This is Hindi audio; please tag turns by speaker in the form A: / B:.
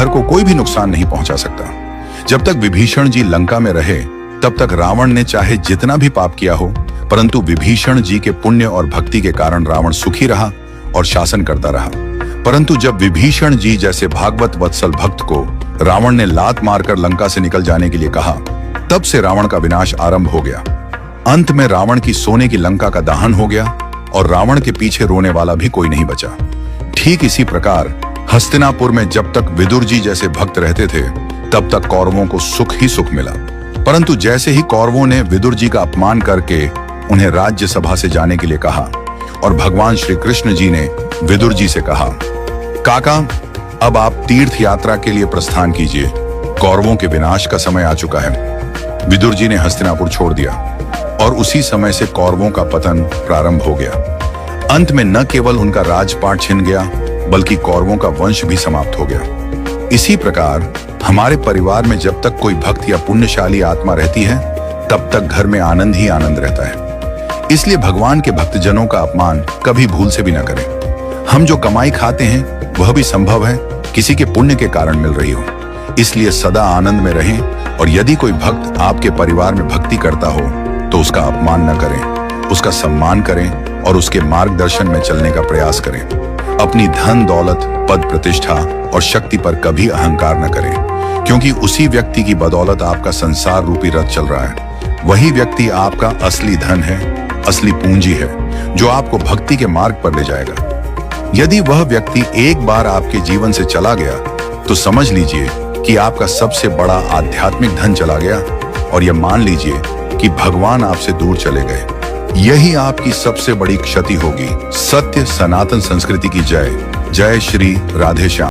A: घर को कोई भी नुकसान नहीं पहुंचा सकता। जब तक विभीषण जी लंका में रहे तब तक रावण ने चाहे जितना भी पाप किया हो, परंतु विभीषण जी के पुण्य और भक्ति के कारण रावण सुखी रहा और शासन करता रहा। परंतु जब विभीषण जी जैसे भागवत वत्सल भक्त को रावण ने लात मारकर लंका से निकल जाने के लिए कहा, तब से रावण का विनाश आरंभ हो गया। अंत में रावण की सोने की लंका का दहन हो गया और रावण के पीछे रोने वाला भी कोई नहीं बचा। ठीक इसी प्रकार हस्तिनापुर में जब तक विदुर जी जैसे भक्त रहते थे तब तक कौरवों को सुख ही सुख मिला। परंतु जैसे ही कौरवों ने विदुर जी का अपमान करके उन्हें राज्यसभा से जाने के लिए कहा और भगवान श्री कृष्ण जी ने विदुर जी से कहा, काका अब आप तीर्थ यात्रा के लिए प्रस्थान कीजिए, कौरवों के विनाश का समय आ चुका है। विदुर जी ने हस्तिनापुर छोड़ दिया और उसी समय से कौरवों का पतन प्रारंभ हो गया। अंत में न केवल उनका राजपाट छिन गया बल्कि कौरवों का वंश भी समाप्त हो गया। इसी प्रकार हमारे परिवार में जब तक कोई भक्त या पुण्यशाली आत्मा रहती है तब तक घर में आनंद ही आनंद रहता है। इसलिए भगवान के भक्तजनों का अपमान कभी भूल से भी न करें। हम जो कमाई खाते हैं वह भी संभव है किसी के पुण्य के कारण मिल रही हो। इसलिए सदा आनंद में रहें और यदि कोई भक्त आपके परिवार में भक्ति करता हो तो उसका अपमान न करें, उसका सम्मान करें और उसके मार्गदर्शन में चलने का प्रयास करें। अपनी धन दौलत पद प्रतिष्ठा और शक्ति पर कभी अहंकार न करें, क्योंकि उसी व्यक्ति की बदौलत आपका संसार रूपी रथ चल रहा है। वही व्यक्ति आपका असली धन है, असली पूंजी है जो आपको भक्ति के मार्ग पर ले जाएगा। यदि वह व्यक्ति एक बार आपके जीवन से चला गया तो समझ लीजिए कि आपका सबसे बड़ा आध्यात्मिक धन चला गया और यह मान लीजिए कि भगवान आपसे दूर चले गए। यही आपकी सबसे बड़ी क्षति होगी। सत्य सनातन संस्कृति की जय। जय श्री राधे श्याम।